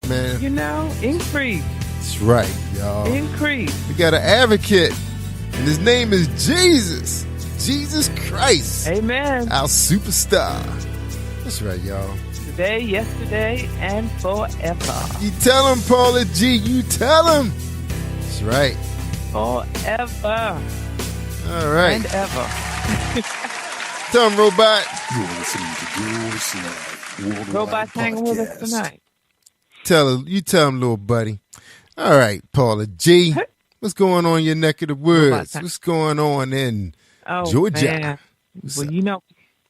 man. Increase. That's right, y'all. Increase. We got an advocate, and his name is Jesus. Jesus Christ. Amen. Our superstar. That's right, y'all. Today, yesterday, and forever. You tell him, Paula G. You tell him. That's right. Forever. All right. And ever. Tell him, Robot. You're listening to Yours Live Worldwide Robot's hanging with us tonight. You tell him, little buddy. All right, Paula G. What's going on in your neck of the woods? What's going on in Georgia? Man. Well,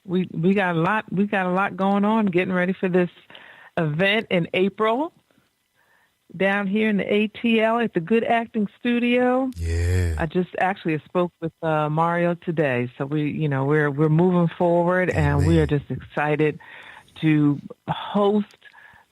we got a lot. We got a lot going on. Getting ready for this event in April down here in the ATL at the Good Acting Studio. Yeah. I just actually spoke with Mario today, so we're moving forward, and we are just excited to host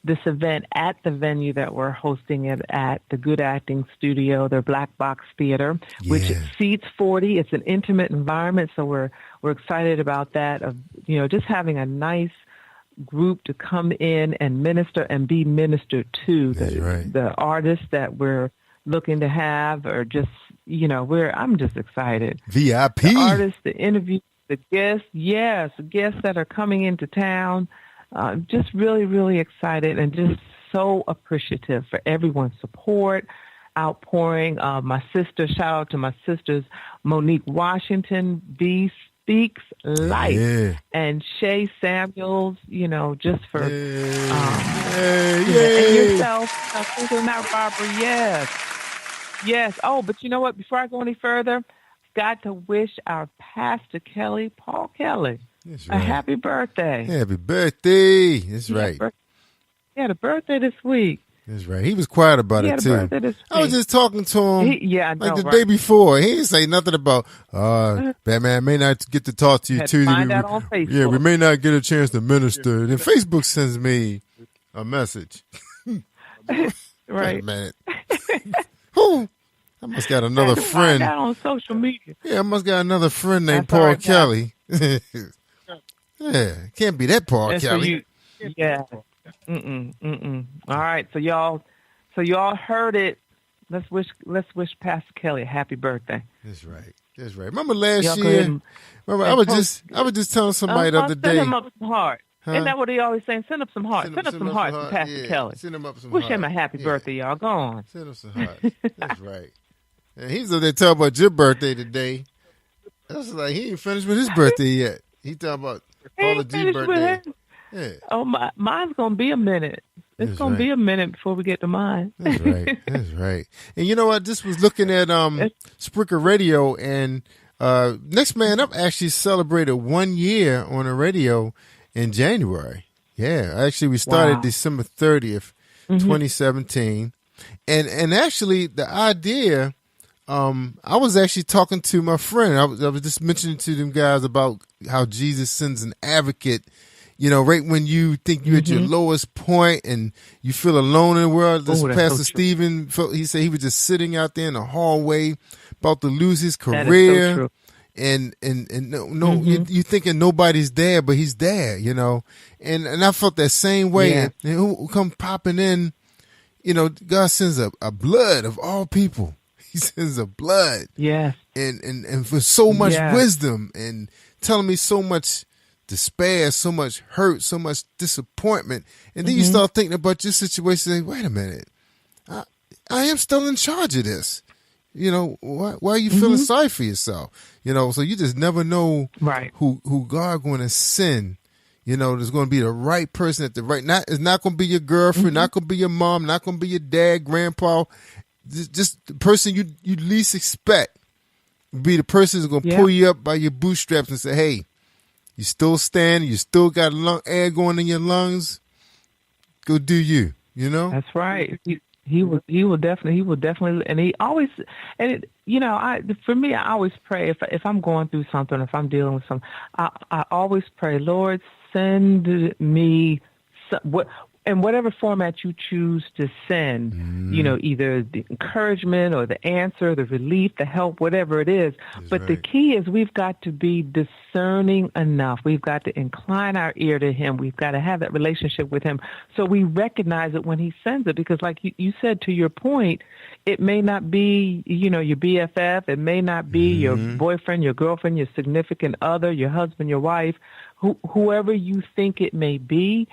this event at the venue that we're hosting it at, the Good Acting Studio, their Black Box Theater, which seats 40. It's an intimate environment, so we're excited about that. Of just having a nice group to come in and minister and be ministered to. The artists that we're looking to have are just I'm just excited. VIP. The artists, the interviews, the guests, the guests that are coming into town. Just really, really excited and just so appreciative for everyone's support, outpouring. My sister, shout out to my sisters, Monique Washington, B Speaks Life, and Shay Samuels, just for, and yourself, thinking about Barbara, yes. Oh, but you know what? Before I go any further, got to wish our Pastor Kelly, Paul Kelly, a happy birthday. Happy birthday. That's right. He had a birthday this week. That's right. He was quiet about it, too. I was just talking to him the day before. He didn't say nothing about, Batman may not get to talk to you, too. Find out on Facebook. Yeah, we may not get a chance to minister. Then Facebook sends me a message. Right. Man. I must got another friend. Find out on social media. Yeah, I must got another friend named Paul Kelly. Yeah, can't be that Paul Kelly. Yeah. All right, so y'all heard it. Let's wish Pastor Kelly a happy birthday. That's right. Remember last year? I was just telling somebody the other day. Send him up some heart. Isn't that what he always saying? Send up some heart. Send up some heart to Pastor Kelly. Send him up some Wish heart. him a happy birthday, y'all. Go on. Send him some heart. That's right. And he's up there talking about your birthday today. That's like he ain't finished with his birthday yet. He talking about Paula G's birthday. Yeah. Oh, mine's gonna be a minute. It's gonna be a minute before we get to mine. That's right. That's right. And you know what? Just was looking at Spreaker Radio, and Next Man Up actually celebrated 1 year on the radio in January. Yeah, actually we started December 30th, 2017, and actually the idea. I was actually talking to my friend. I was just mentioning to them guys about how Jesus sends an advocate. Right when you think you're at your lowest point and you feel alone in the world. This Pastor Stephen, he said he was just sitting out there in the hallway, about to lose his career, so and you thinking nobody's there, but he's there, and I felt that same way. Yeah. And who come popping in, God sends a blood of all people. He sends a blood, and for so much wisdom and telling me so much despair, so much hurt, so much disappointment. And then you start thinking about your situation and say, wait a minute, I am still in charge of this. Why are you feeling sorry for yourself? So you just never know who God going to send. There's going to be the right person at the right, it's not going to be your girlfriend, not going to be your mom, not going to be your dad, grandpa. Just the person you least expect be the person who's going to pull you up by your bootstraps and say, hey, you still standing, you still got air going in your lungs. Go do you, That's right. He will definitely, and he always, and for me, I always pray if I'm going through something, if I'm dealing with something, I always pray, Lord, send me in whatever format you choose to send, either the encouragement or the answer, the relief, the help, whatever it is. But the key is we've got to be discerning enough. We've got to incline our ear to him. We've got to have that relationship with him so we recognize it when he sends it. Because like you said, to your point, it may not be, your BFF. It may not be your boyfriend, your girlfriend, your significant other, your husband, your wife, whoever you think it may be.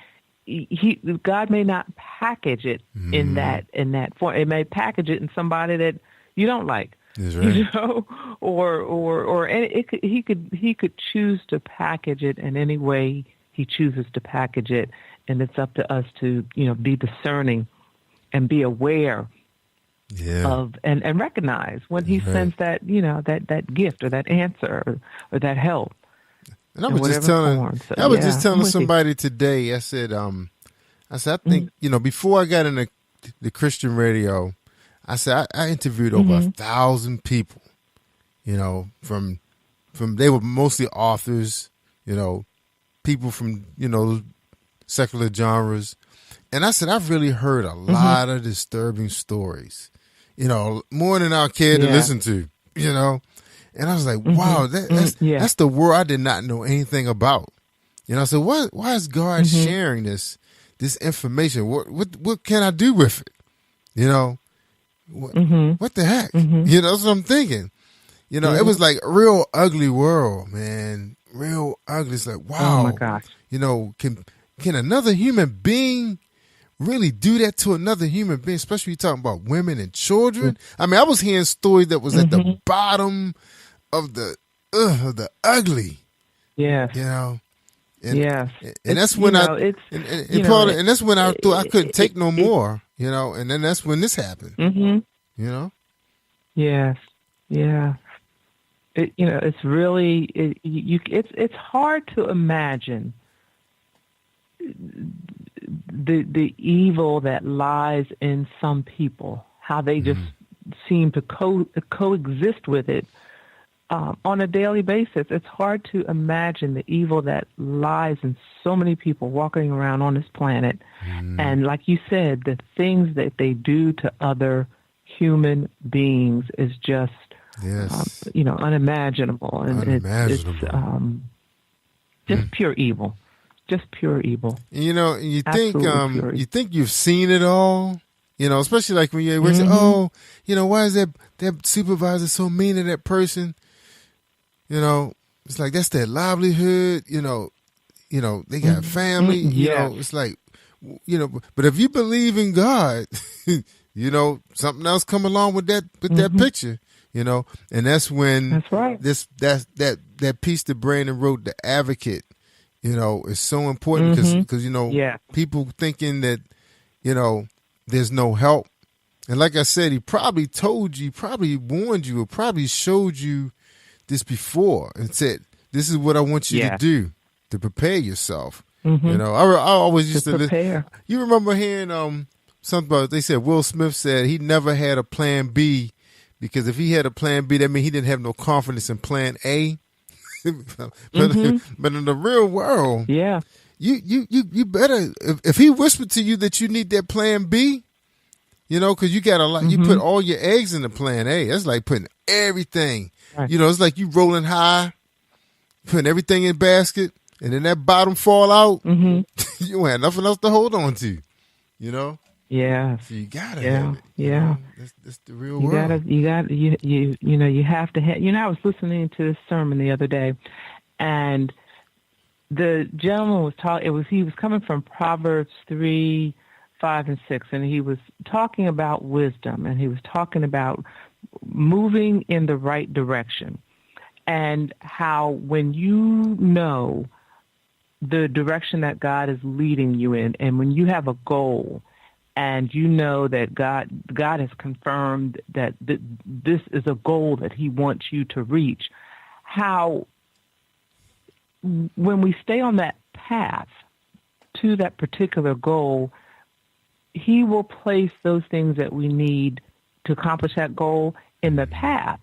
God may not package it in that form. It may package it in somebody that you don't like, or he could choose to package it in any way he chooses to package it, and it's up to us to be discerning and be aware of and recognize when he sends that that gift or that answer or that help. And I was just telling somebody today. I said, I think before I got into the Christian radio, I said I interviewed over 1,000 people. From they were mostly authors, people from secular genres, and I said I've really heard a lot of disturbing stories, more than I cared to listen to, And I was like, wow, that's the world I did not know anything about. So why is God sharing this information? What can I do with it? What the heck? That's what I'm thinking. It was like a real ugly world, man. Real ugly. It's like, wow. Oh my gosh. Can another human being really do that to another human being, especially you talking about women and children? I mean, I was hearing stories that was at the bottom of the ugly. Yes. And that's when Paula, and that's when I thought I couldn't take no more, and then that's when this happened. Yes. Yeah. It's really it's hard to imagine the evil that lies in some people, how they just seem to coexist with it on a daily basis. It's hard to imagine the evil that lies in so many people walking around on this planet. And like you said, the things that they do to other human beings is just, unimaginable. And it's just pure evil. Just pure evil. You think you've seen it all, especially like when you're working, why is that supervisor so mean to that person? It's like that's their livelihood, they got family, it's like, but if you believe in God, something else come along with that picture, and that's when that piece that Brandon wrote, The Advocate, is so important because people thinking that, there's no help. And like I said, he probably told you, probably warned you, or probably showed you this before and said, this is what I want you to do to prepare yourself. I always used to prepare. You remember hearing something about, they said Will Smith said he never had a plan B, because if he had a plan B, that means he didn't have no confidence in plan A. But in the real world, you better, if he whispered to you that you need that plan B, because you got a lot, you put all your eggs in the plan A. That's like putting everything. Right. It's like you rolling high, putting everything in basket, and then that bottom fall out. You don't have nothing else to hold on to. Yeah. So you gotta have it. Yeah. That's the real world. You have to have, I was listening to this sermon the other day, and the gentleman was talking, he was coming from Proverbs 3, 5, and 6, and he was talking about wisdom, and he was talking about moving in the right direction, and how when you know the direction that God is leading you in, and when you have a goal, and you know that God has confirmed that this is a goal that he wants you to reach, how when we stay on that path to that particular goal, he will place those things that we need to accomplish that goal in the path.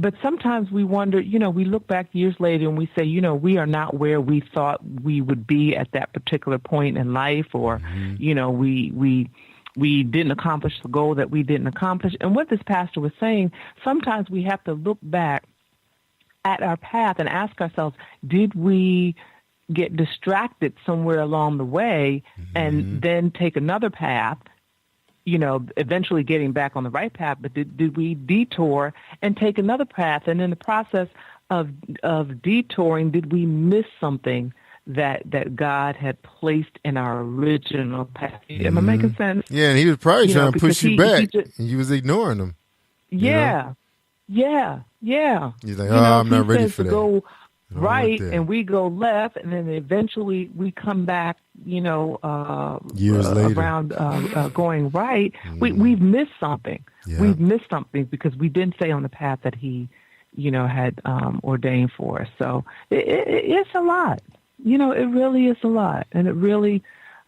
But sometimes we wonder, we look back years later and we say, we are not where we thought we would be at that particular point in life, or, we didn't accomplish the goal that we didn't accomplish. And what this pastor was saying, sometimes we have to look back at our path and ask ourselves, did we get distracted somewhere along the way and then take another path, eventually getting back on the right path, but did we detour and take another path? And in the process of detouring, did we miss something that God had placed in our original path? Am I making sense? Yeah, and he was probably trying to push you back, and you was ignoring him. Yeah. He's like, I'm not ready for that. Go right, and we go left, and then eventually we come back, years later, around going right. We've missed something. Yeah. We've missed something because we didn't stay on the path that he, had ordained for us. So it's a lot. It really is a lot, and it really,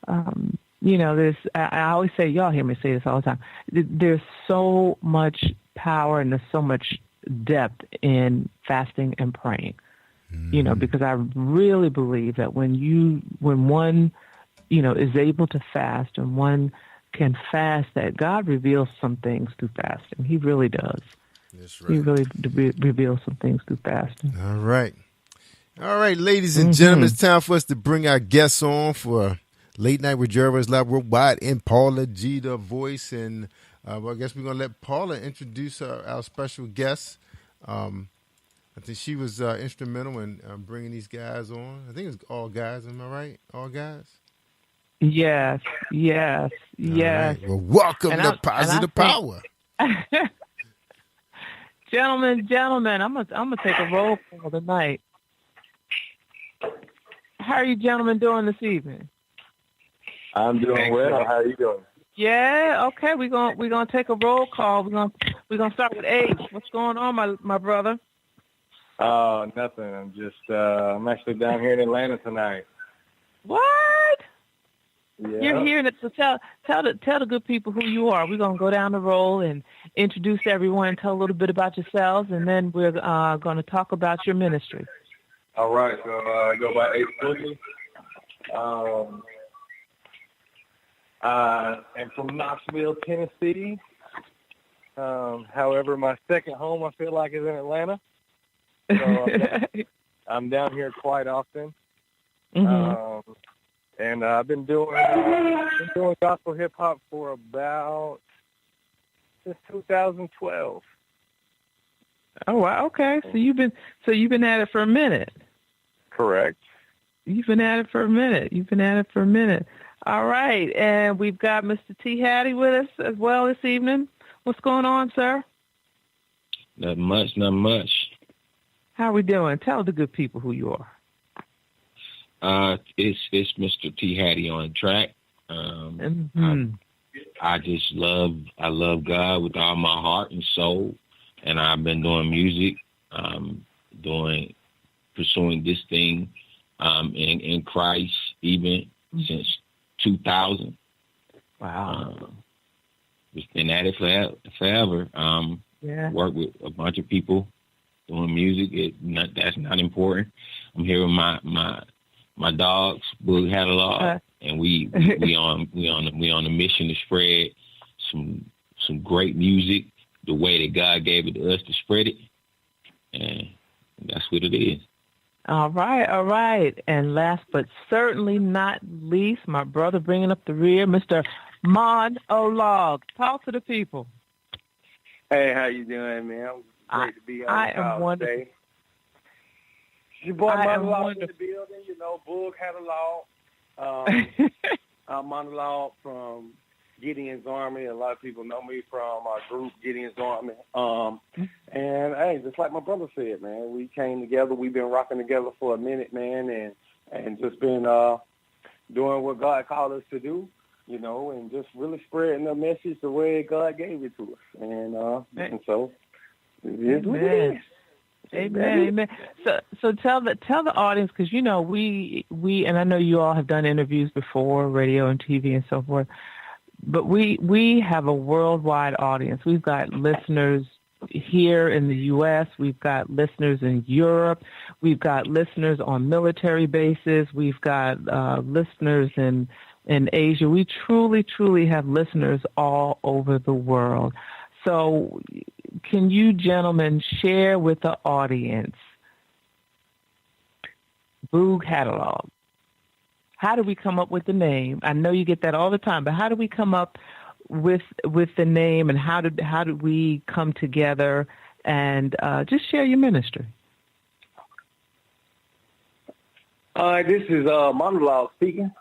there's. I always say, y'all hear me say this all the time. There's so much power and there's so much depth in fasting and praying. Because I really believe that when one, is able to fast and one can fast, that God reveals some things through fasting. He really does. That's right. He really reveals some things through fasting. All right, ladies and gentlemen, it's time for us to bring our guests on for Late Night with Jervis Live Worldwide and Paula G, the voice. And I guess we're going to let Paula introduce our special guest. I think she was instrumental in bringing these guys on. I think it's all guys. Am I right? All guys? Yes. Right. Well, welcome to Positive Power. Gentlemen, I'm gonna take a roll call tonight. How are you gentlemen doing this evening? I'm doing well. How are you doing? Yeah, okay. We're gonna take a roll call. We're gonna start with H. What's going on, my brother? Nothing. I'm just I'm actually down here in Atlanta tonight. What? Yeah. You're here, so tell the good people who you are. We're gonna go down the roll and introduce everyone and tell a little bit about yourselves, and then we're gonna talk about your ministry. All right. So I go by H. Boogie. I'm from Knoxville, Tennessee. However, my second home I feel like is in Atlanta. So I'm down here quite often. And I've been doing gospel hip hop for about since 2012. Oh wow, okay. So you've been at it for a minute. Correct. You've been at it for a minute. All right, and we've got Mr. T. Hattie with us as well this evening. What's going on, sir? Not much. How are we doing? Tell the good people who you are. It's Mr. T. Hattie on track. I love God with all my heart and soul, and I've been doing music, pursuing this thing in Christ even since 2000. Wow. Just been at it forever. Work with a bunch of people doing music. That's not important. I'm here with my dogs, Boog had a lot, and we on a mission to spread some great music the way that God gave it to us to spread it, and that's what it is. All right. And last but certainly not least, my brother bringing up the rear, Mr. Monologue. Talk to the people. Hey, how you doing, man? Great to be on the call today. Your boy Monologue in the building. Boog had a law. Monologue from Gideon's Army. A lot of people know me from our group, Gideon's Army. And, hey, just like my brother said, man, we came together. We've been rocking together for a minute, man, and just been doing what God called us to do, and just really spreading the message the way God gave it to us. And so it is what it is. Amen. So tell the audience, because we and I know you all have done interviews before, radio and TV and so forth, but we have a worldwide audience. We've got listeners, here in the U.S. We've got listeners in Europe. We've got listeners on military bases. We've got listeners in Asia. We truly, truly have listeners all over the world. So can you gentlemen share with the audience Boog Catalog? How do we come up with the name? I know you get that all the time, but how do we come up with the name, and how did we come together? And just share your ministry. This is Monologue speaking.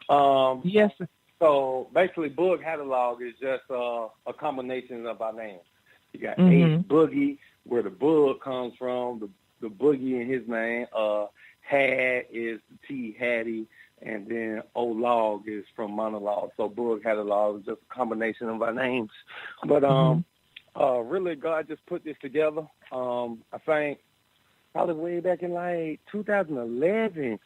Yes. So basically, Boog Catalog is just a combination of our names. You got Ace Boogie, where the Boog comes from, the Boogie in his name. Had is T, Hattie, and then O-Log is from Monologue. So Boog Catalog is just a combination of our names. But really, God just put this together. I think probably way back in like 2011.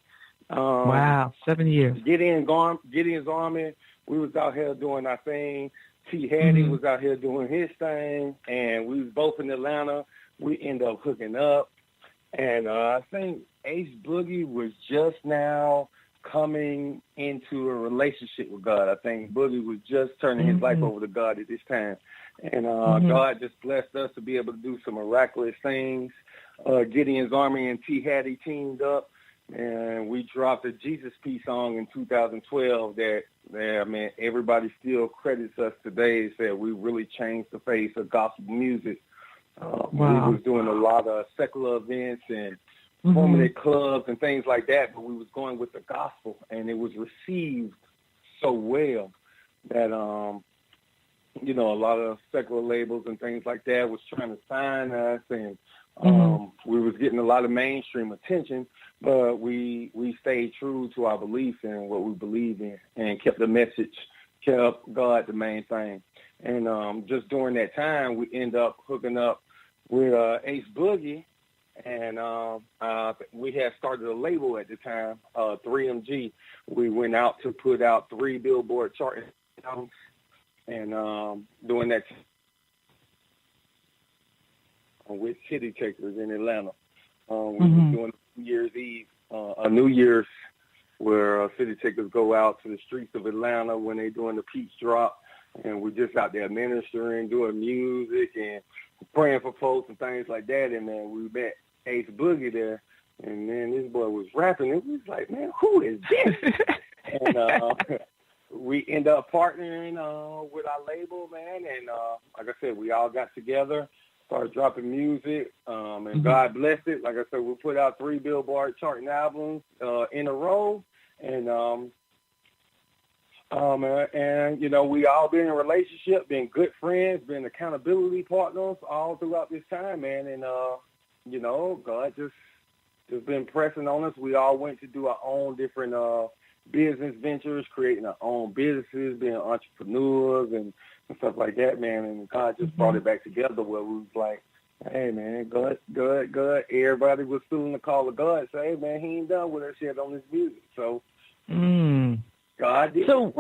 Wow, 7 years. Gideon's Army, we was out here doing our thing. T. Hattie was out here doing his thing, and we was both in Atlanta. We ended up hooking up. And I think Ace Boogie was just now coming into a relationship with God. I think Boogie was just turning his life over to God at this time. And God just blessed us to be able to do some miraculous things. Gideon's Army and T. Hattie teamed up, and we dropped a Jesus Peace song in 2012 that, everybody still credits us today. Said we really changed the face of gospel music. We was doing a lot of secular events and performing at clubs and things like that, but we was going with the gospel, and it was received so well that, a lot of secular labels and things like that was trying to sign us, and we was getting a lot of mainstream attention, but we stayed true to our belief and what we believe in and kept the message, kept God the main thing. And just during that time, we ended up hooking up with Ace Boogie, and we had started a label at the time, 3MG. We went out to put out 3 Billboard chart albums, and doing that with City Takers in Atlanta. We were doing New Year's Eve, a New Year's, where City Takers go out to the streets of Atlanta when they doing the Peach Drop, and we just out there ministering, doing music, and praying for folks and things like that. And then we met Ace Boogie there, and then this boy was rapping. It was like, man, who is this? And we end up partnering with our label, man. And like I said, we all got together, started dropping music, and God blessed it. Like I said, we put out 3 Billboard charting albums in a row, and we all been in a relationship, been good friends, been accountability partners all throughout this time, man. And God just been pressing on us. We all went to do our own different business ventures, creating our own businesses, being entrepreneurs and stuff like that, man. And God just brought it back together where we was like, hey, man, God. Everybody was feeling the call of God. Say, hey, man, he ain't done with us yet on this music. So God did. So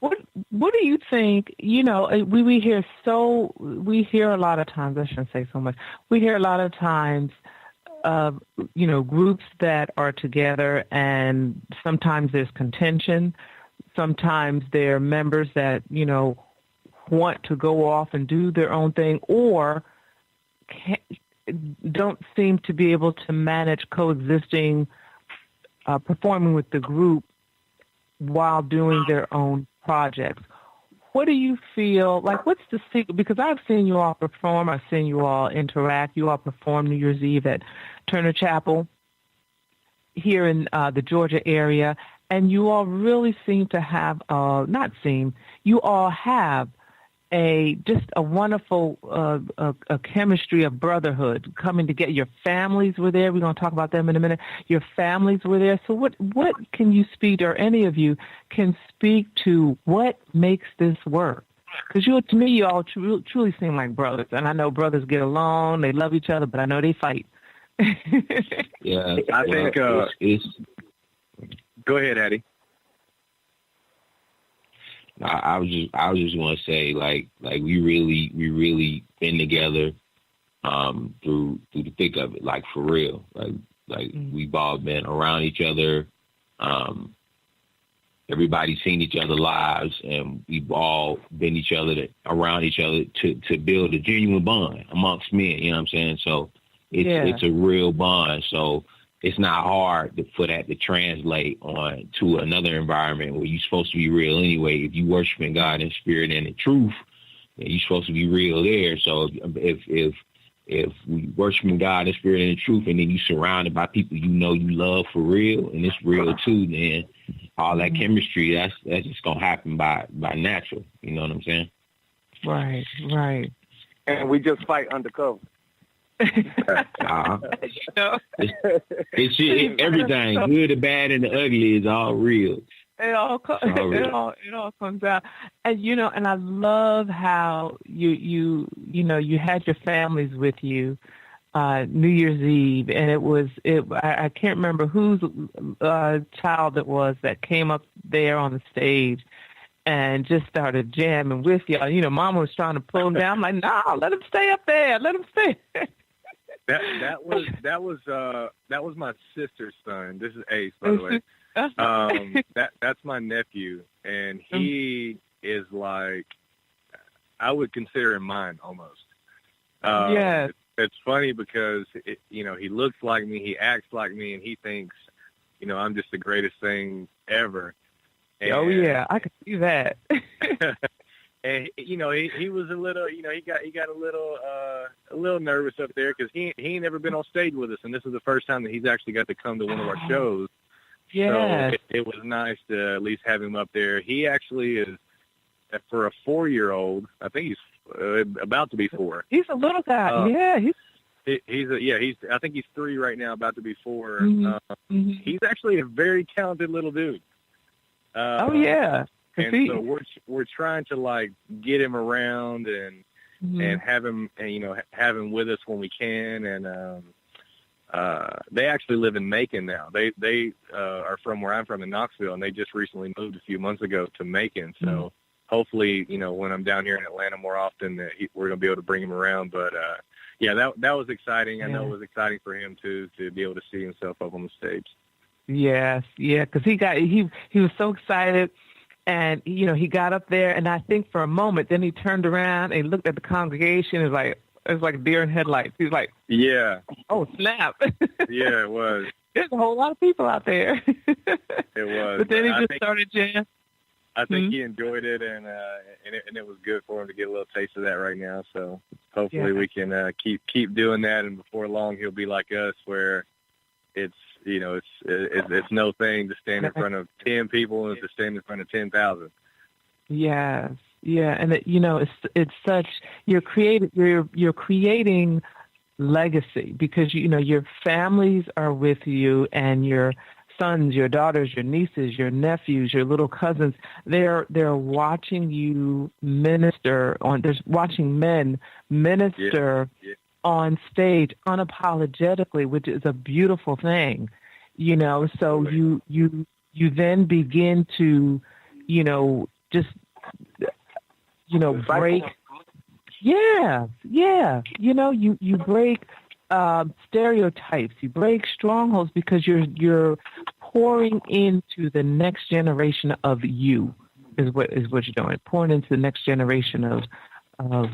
what do you think? We hear a lot of times. I shouldn't say so much. We hear a lot of times of groups that are together, and sometimes there's contention. Sometimes there are members that want to go off and do their own thing, or don't seem to be able to manage coexisting, performing with the group while doing their own projects. What do you feel like? What's the secret? Because I've seen you all perform. I've seen you all interact. You all perform New Year's Eve at Turner Chapel here in the Georgia area, and you all really seem to have you all have just a wonderful a chemistry of brotherhood coming together. Your families were there. We're going to talk about them in a minute. Your families were there. So what can you speak, or any of you can speak to, what makes this work? Because to me, you all truly seem like brothers. And I know brothers get along. They love each other, but I know they fight. Yeah. I think go ahead, Eddie. I was just want to say, like we really been together through the thick of it, like for real. Like we've all been around each other. Everybody's seen each other's lives, and we've all been around each other to build a genuine bond amongst men. You know what I'm saying? So it's a real bond. So it's not hard for that to translate on to another environment where you're supposed to be real anyway. If you worshiping God in spirit and in truth, then you're supposed to be real there. So if we worshiping God in spirit and in truth, and then you surrounded by people you love for real, and it's real too, then all that chemistry, that's just gonna happen by natural. You know what I'm saying? Right. And we just fight undercover. It's everything, good, the bad, and the ugly is all real. It all comes out, and and I love how you had your families with you New Year's Eve, and I can't remember whose child it was that came up there on the stage and just started jamming with y'all. Mama was trying to pull him down. I'm like, nah, let him stay up there. Let him stay. That was my sister's son. This is Ace, by the way. That's my nephew, and he is like, I would consider him mine almost. Yes. It's funny because he looks like me, he acts like me, and he thinks I'm just the greatest thing ever. And, oh yeah, I can see that. And he was a little, he got a little nervous up there because he ain't never been on stage with us, and this is the first time that he's actually got to come to one of our shows. Yeah. So it was nice to at least have him up there. He actually is, for a 4-year-old, I think he's about to be 4. He's a little guy. He's I think he's 3 right now, about to be 4. He's actually a very talented little dude. Oh yeah. And so we're trying to like get him around and have him, have him with us when we can. And they actually live in Macon now. They are from where I'm from in Knoxville, and they just recently moved a few months ago to Macon. So hopefully, when I'm down here in Atlanta more often, we're gonna be able to bring him around. But that was exciting. I know it was exciting for him too, to be able to see himself up on the stage. Yes, because he was so excited. And, he got up there, and I think for a moment, then he turned around and looked at the congregation. It was like a deer in headlights. He was like, yeah. Oh, snap. Yeah, it was. There's a whole lot of people out there. It was. But then he just started jamming. I think he enjoyed it, and it was good for him to get a little taste of that right now. So hopefully we can keep doing that, and before long he'll be like us, where it's it's no thing to stand in front of 10 people and to stand in front of 10,000. Yes, yeah, and it's such you're creating legacy because your families are with you, and your sons, your daughters, your nieces, your nephews, your little cousins. They're watching you minister they're watching men minister. Yeah. On stage unapologetically, which is a beautiful thing, so you then begin to, just, break. Yeah. You break stereotypes, you break strongholds because you're pouring into the next generation of you is what you're doing, pouring into the next generation of of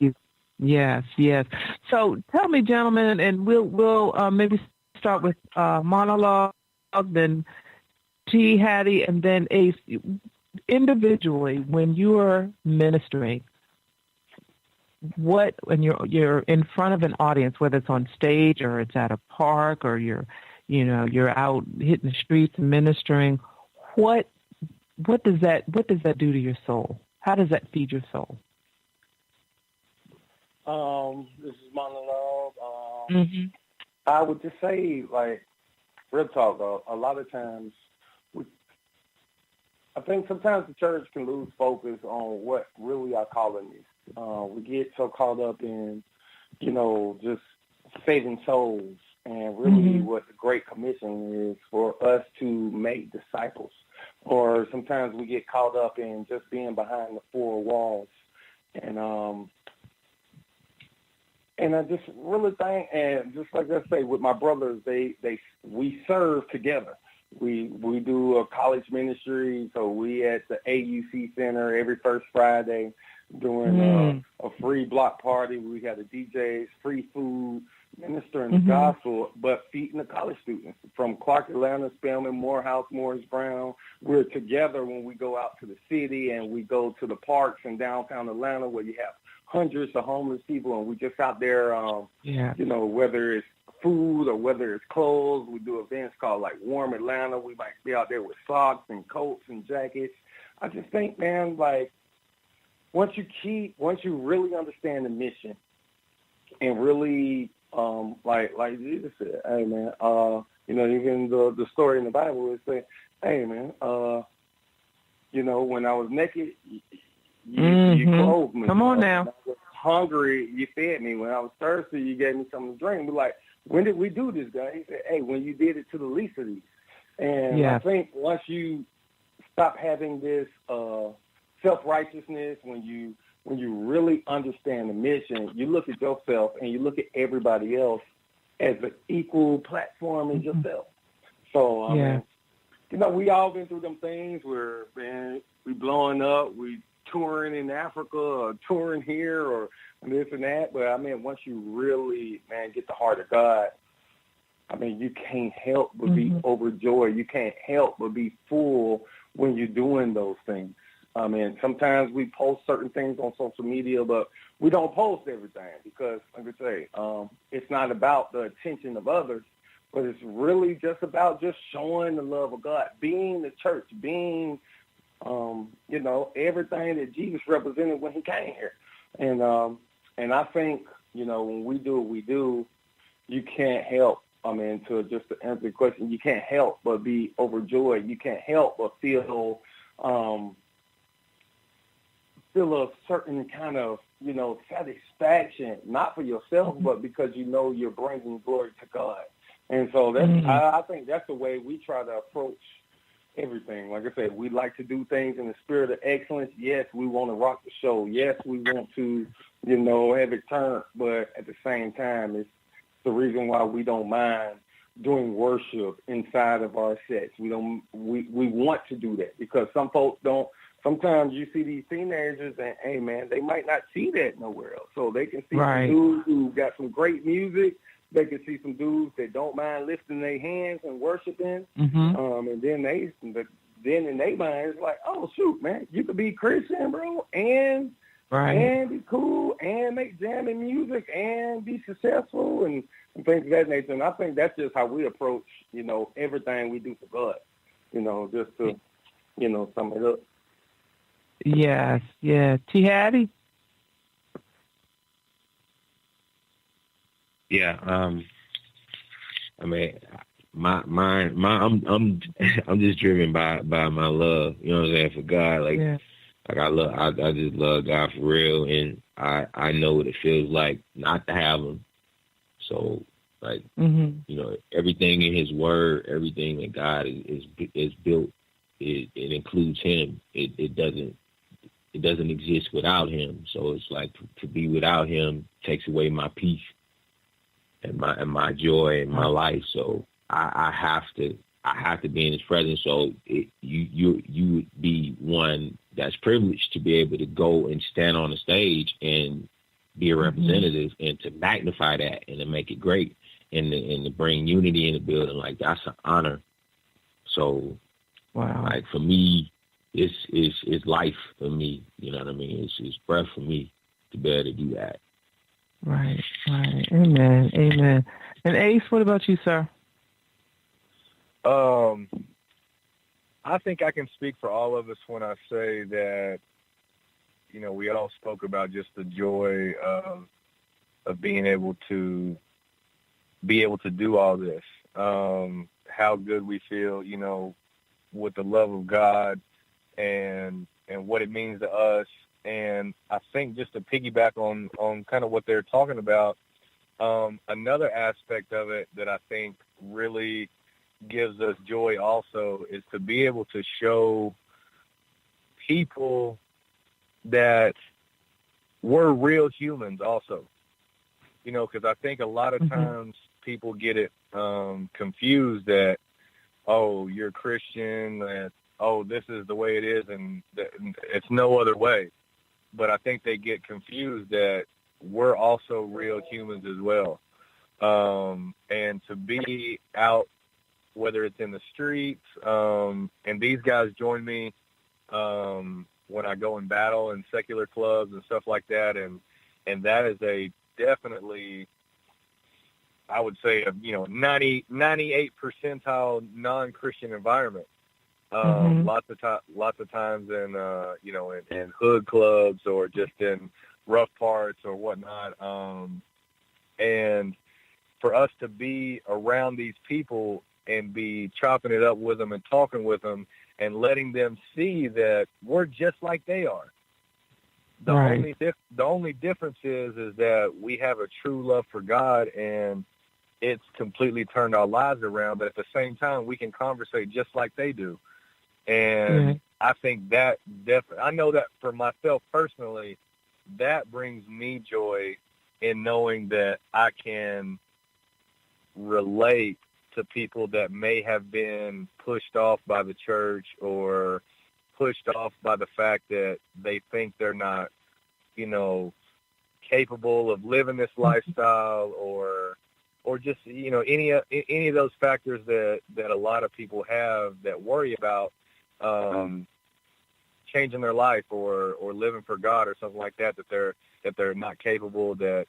you. Yes. So tell me, gentlemen, and we'll maybe start with monologue, then T, Hattie, and then Ace. Individually, when you are ministering, when you're in front of an audience, whether it's on stage or it's at a park or you're out hitting the streets and ministering, what does that do to your soul? How does that feed your soul? This is monologue. I would just say, like, real talk, a lot of times, I think sometimes the church can lose focus on what really our calling is. We get so caught up in, just saving souls, and really what the Great Commission is for us to make disciples. Or sometimes we get caught up in just being behind the 4 walls. And And I just really think, and just like I say, with my brothers, we serve together. We do a college ministry, so we at the AUC Center every first Friday doing a free block party. We got the DJs, free food, ministering the gospel, but feeding the college students from Clark, Atlanta, Spelman, Morehouse, Morris Brown. We're together when we go out to the city and we go to the parks in downtown Atlanta where you have hundreds of homeless people, and we just out there, whether it's food or whether it's clothes. We do events called like Warm Atlanta. We might be out there with socks and coats and jackets. I just think, man, like once you really understand the mission and really, like Jesus said, hey man, even the story in the Bible is saying, hey man, when I was naked, you clothed me. Come on now. When I was hungry, you fed me. When I was thirsty, you gave me something to drink. We're like, when did we do this, guy? He said, hey, when you did it to the least of these. And I think once you stop having this self-righteousness, when you really understand the mission, you look at yourself and you look at everybody else as an equal platform as yourself. So, we all been through them things where, man, we blowing up, we touring in Africa or touring here or this and that. But, I mean, once you really, man, get the heart of God, I mean, you can't help but be overjoyed. You can't help but be full when you're doing those things. I mean, sometimes we post certain things on social media, but we don't post everything because, like I say, it's not about the attention of others, but it's really just about just showing the love of God, being the church, being, everything that Jesus represented when he came here. And I think, when we do what we do, you can't help. I mean, to answer the question, you can't help but be overjoyed. You can't help but feel a certain kind of, satisfaction, not for yourself, but because you're bringing glory to God. And so that's, I think that's the way we try to approach everything. Like I said, we like to do things in the spirit of excellence. Yes, we want to rock the show. Yes, we want to, have it turned. But at the same time, it's the reason why we don't mind doing worship inside of our sets. We want to do that because some folks don't. Sometimes you see these teenagers and, hey, man, they might not see that nowhere else. So they can see some dudes who got some great music. They can see some dudes that don't mind lifting their hands and worshiping. And then in their mind, it's like, oh, shoot, man, you could be Christian, bro, and be cool and make jamming music and be successful and things of that nature. And I think that's just how we approach, everything we do for God, just to, sum it up. Yes, yeah. T. Hattie? Yeah, I mean, I'm just driven by my love. You know what I'm saying, for God. I just love God for real, and I know what it feels like not to have Him. So, everything in His Word, everything that God is built, it includes Him. It doesn't exist without Him. So it's like to be without Him takes away my peace and my joy in my life. So I have to be in His presence. So you would be one that's privileged to be able to go and stand on the stage and be a representative and to magnify that and to make it great and to bring unity in the building. Like, that's an honor. So, like, for me, it's life for me. You know what I mean? It's breath for me to be able to do that. Right. Amen. And Ace, what about you, sir? I think I can speak for all of us when I say that, we all spoke about just the joy of being able to do all this. How good we feel, with the love of God and what it means to us. And I think just to piggyback on kind of what they're talking about, another aspect of it that I think really gives us joy also is to be able to show people that we're real humans also. because I think a lot of times people get it confused that, oh, you're Christian, and oh, this is the way it is, and it's no other way. But I think they get confused that we're also real humans as well. And to be out, whether it's in the streets, and these guys join me when I go in battle in secular clubs and stuff like that, and that is a definitely, I would say, 98 percentile non-Christian environment. Lots of times in in hood clubs or just in rough parts or whatnot, and for us to be around these people and be chopping it up with them and talking with them and letting them see that we're just like they are. The only difference is that we have a true love for God, and it's completely turned our lives around. But at the same time, we can conversate just like they do. And I think that I know that for myself personally, that brings me joy in knowing that I can relate to people that may have been pushed off by the church or pushed off by the fact that they think they're not, capable of living this lifestyle or just, any of those factors that a lot of people have that worry about changing their life or living for God or something like that they're not capable, that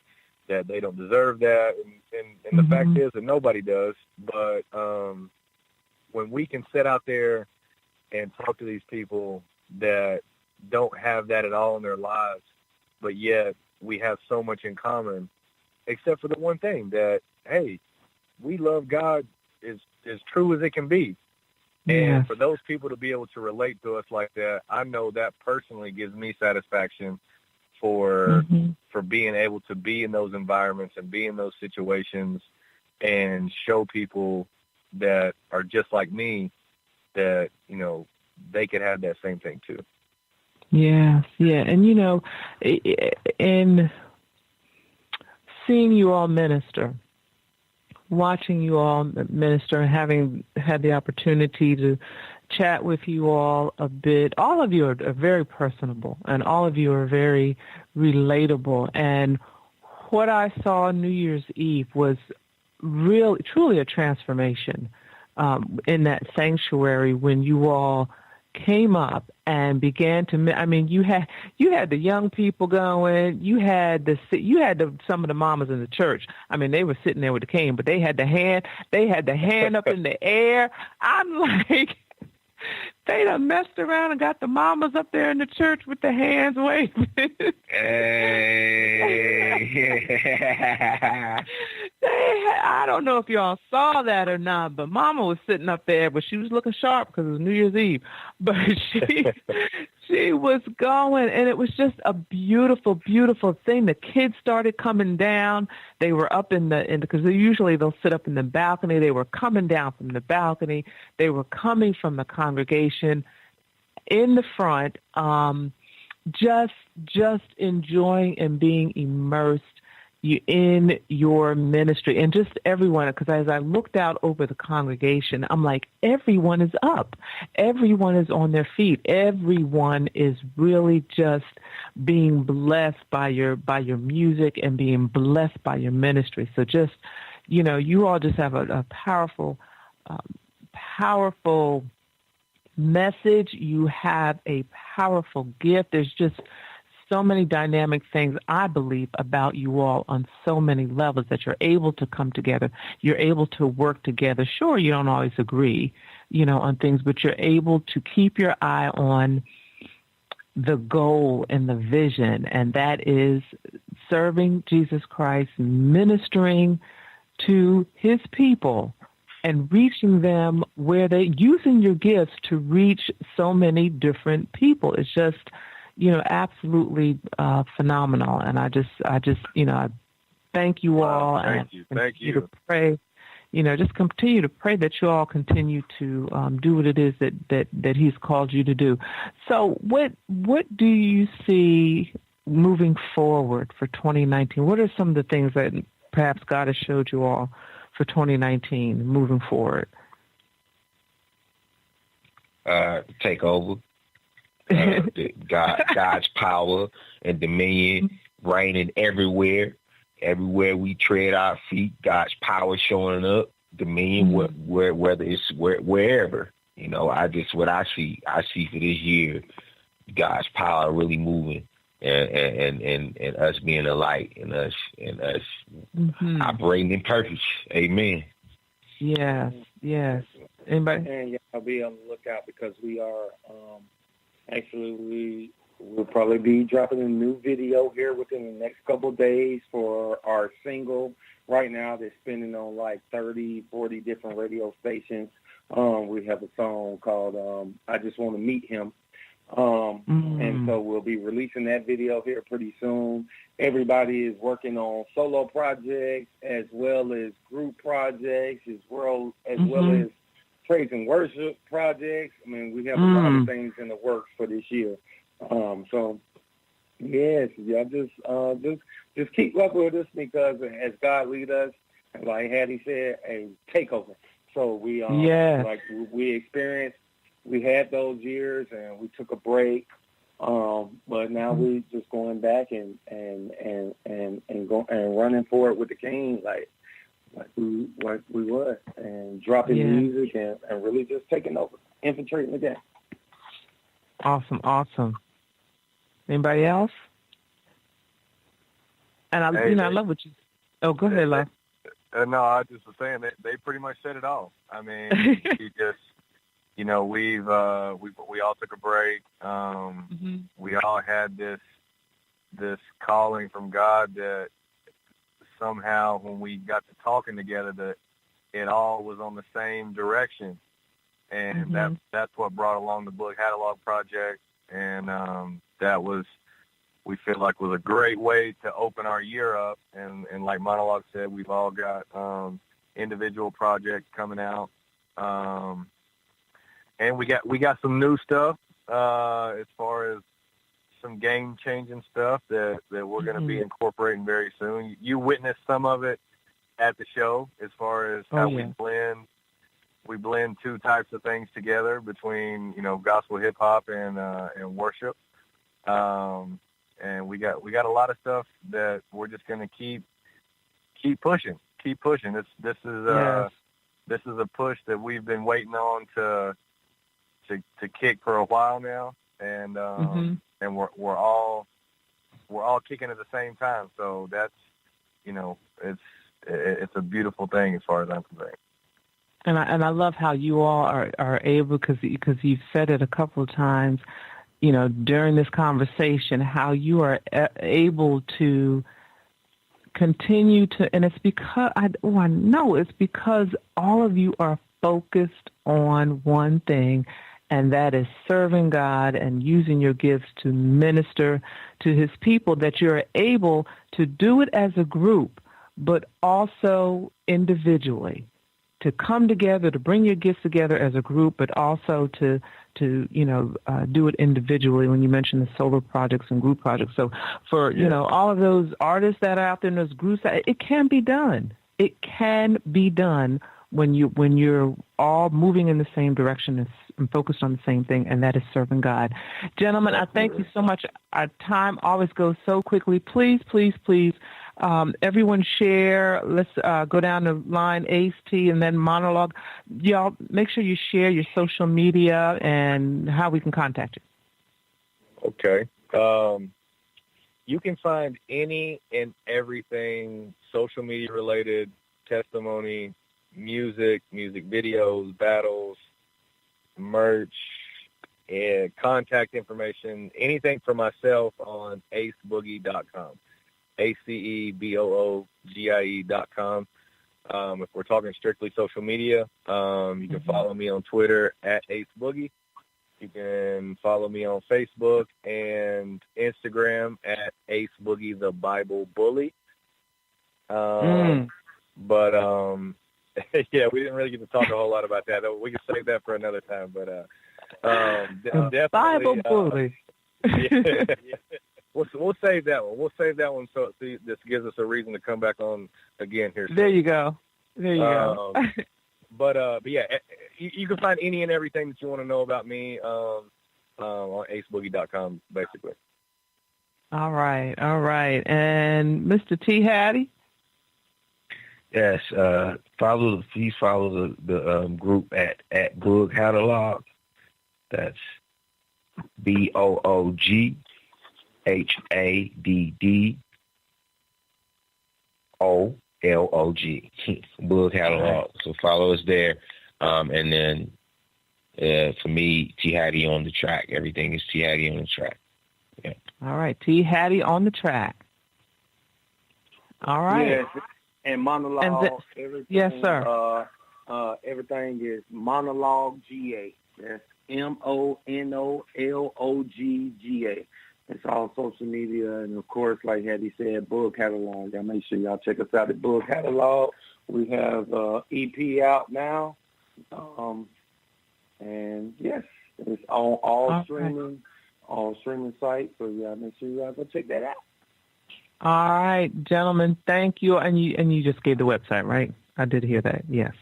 they don't deserve that, and the fact is that nobody does. But when we can sit out there and talk to these people that don't have that at all in their lives, but yet we have so much in common, except for the one thing that, hey, we love God as true as it can be. And for those people to be able to relate to us like that, I know that personally gives me satisfaction for being able to be in those environments and be in those situations and show people that are just like me that, they could have that same thing too. Yes, yeah. And, in seeing you all minister, watching you all minister, and having had the opportunity to chat with you all a bit, all of you are very personable, and all of you are very relatable. And what I saw New Year's Eve was truly a transformation in that sanctuary when you all came up and began to. You had the young people going. You had some of the mamas in the church. They were sitting there with the cane, but they had the hand up in the air. I'm like, they done messed around and got the mamas up there in the church with the hands waving. I don't know if y'all saw that or not, but Mama was sitting up there, but she was looking sharp because it was New Year's Eve. But she was going, and it was just a beautiful, beautiful thing. The kids started coming down. They were up because usually they'll sit up in the balcony. They were coming down from the balcony. They were coming from the congregation in the front, just enjoying and being immersed in your ministry. And just everyone, because as I looked out over the congregation, I'm like, everyone is up. Everyone is on their feet. Everyone is really just being blessed by your music and being blessed by your ministry. So just, you all just have a powerful message. You have a powerful gift. There's just so many dynamic things, I believe, about you all on so many levels that you're able to come together. You're able to work together. Sure, you don't always agree, on things, but you're able to keep your eye on the goal and the vision, and that is serving Jesus Christ, ministering to his people, and reaching them where using your gifts to reach so many different people. It's just, absolutely phenomenal. And I just, I thank you all. Thank you. To pray, just continue to pray that you all continue to do what it is that he's called you to do. So what do you see moving forward for 2019? What are some of the things that perhaps God has showed you all for 2019 moving forward? Take over. God's power and dominion reigning everywhere. Everywhere we tread our feet, God's power showing up. Dominion, whether it's wherever. You know, what I see for this year, God's power really moving, and us being a light, and us operating in purpose. Amen. Yes. Anybody? And I'll be on the lookout because we are actually we'll probably be dropping a new video here within the next couple of days for our single. Right now, they're spinning on like 30, 40 different radio stations. We have a song called I Just Want to Meet Him. And so we'll be releasing that video here pretty soon. Everybody is working on solo projects as well as group projects, as well as praise and worship projects. I mean, we have a lot of things in the works for this year. So yes, y'all just keep up with us, because as God lead us, like Hattie said, a takeover. So we like we experienced, we had those years and we took a break, but now we just going back and running forward with the King, like we were, and dropping music and really just taking over, infiltrating the game. Awesome. Anybody else? And I love what you. Oh, go ahead, love. No, I just was saying that they pretty much said it all. I mean, you just, you know, we all took a break. We all had this calling from God that somehow when we got to talking together, that it all was on the same direction, and that's what brought along the book catalog project, and that was, we feel like, was a great way to open our year up. And like Monologue said, we've all got individual projects coming out, and we got some new stuff as far as some game-changing stuff that we're going to be incorporating very soon. You witnessed some of it at the show as far as how we blend two types of things together between, you know, gospel hip hop and worship. And we got a lot of stuff that we're just going to keep pushing. This is a push that we've been waiting on to kick for a while now, and we're all kicking at the same time. So that's, you know, it's a beautiful thing as far as I'm concerned. And I love how you all are able, because you've said it a couple of times, you know, during this conversation, how you are able to continue to, and it's because I know it's because all of you are focused on one thing, and that is serving God and using your gifts to minister to His people, that you're able to do it as a group, but also individually, to come together, to bring your gifts together as a group, but also to do it individually. When you mention the solo projects and group projects, so for you know, all of those artists that are out there in those groups, it can be done. It can be done when you're all moving in the same direction and focused on the same thing, and that is serving God. Gentlemen, I thank you so much. Our time always goes so quickly. Please, everyone share. Let's go down the line, Ace T, and then Monologue. Y'all, make sure you share your social media and how we can contact you. Okay. You can find any and everything social media related, testimony, music videos, battles, merch, and contact information, anything for myself on aceboogie.com. ACEBOOGIE.com. If we're talking strictly social media, you can follow me on Twitter at AceBoogie. You can follow me on Facebook and Instagram at AceBoogie the Bible Bully. But yeah, we didn't really get to talk a whole lot about that. We can save that for another time. But definitely, Bible Bully. Yeah. We'll save that one. We'll save that one so this gives us a reason to come back on again here soon. There you go. Go. But yeah, you can find any and everything that you want to know about me on aceboogie.com, basically. All right. And Mr. T. Hattie? Yes, please follow the group at Boog Catalog. That's BOOGHADDOLOG. Boog Catalog. So follow us there. And then for me, T. Hattie on the track. Everything is T. Hattie on the track. Yeah. All right, T. Hattie on the track. All right. Yes, and Monologue. Everything, yes, sir. Everything is Monologue GA. That's MONOLOGGA. It's all social media, and of course, like Hattie said, Boog Catalog. Y'all make sure y'all check us out at Boog Catalog. We have EP out now, and yes, it's on all streaming sites. So y'all make sure y'all go check that out. All right, gentlemen, thank you. And you just gave the website, right? I did hear that. Yes.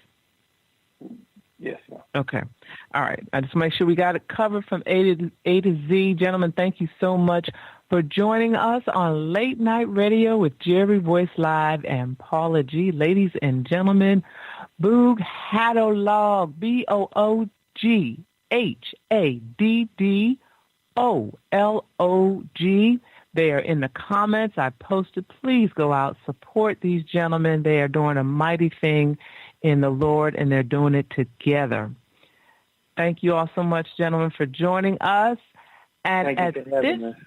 Yes, ma'am. Okay. All right. I just make sure we got it covered from A to Z. Gentlemen, thank you so much for joining us on Late Night Radio with Jerry Royce Live and Paula G. Ladies and gentlemen, Boog Catalog, BOOGHADDOLOG. They are in the comments I posted. Please go out, support these gentlemen. They are doing a mighty thing in the Lord, and they're doing it together. Thank you all so much, gentlemen, for joining us. And Thank you for having us.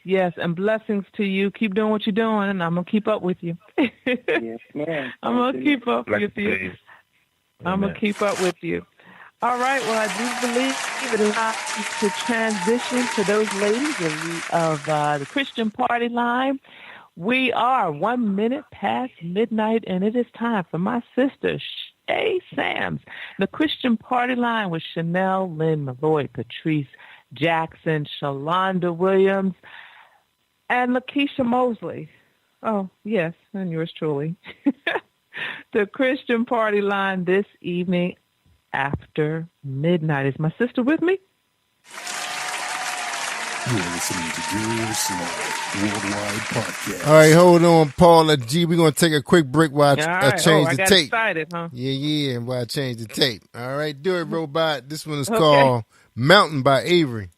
Yes, and blessings to you. Keep doing what you're doing, and I'm going to keep up with you. Yes, ma'am. I'm going to keep up with you. I'm going to keep up with you. All right, well, I do believe it is time to transition to those ladies of the Christian Party Line. We are 1 minute past midnight, and it is time for my sister, Shay Sams, the Christian Party Line with Chanel, Lynn Malloy, Patrice Jackson, Shalonda Williams, and Lakeisha Mosley. Oh, yes, and yours truly. The Christian Party Line this evening after midnight. Is my sister with me? You're listening to Royce Worldwide Podcast. All right, hold on, Paula G. We're going to take a quick break while I change the tape. Excited, huh? Yeah, while I change the tape. All right, do it, robot. This one is called Mountain by Avery.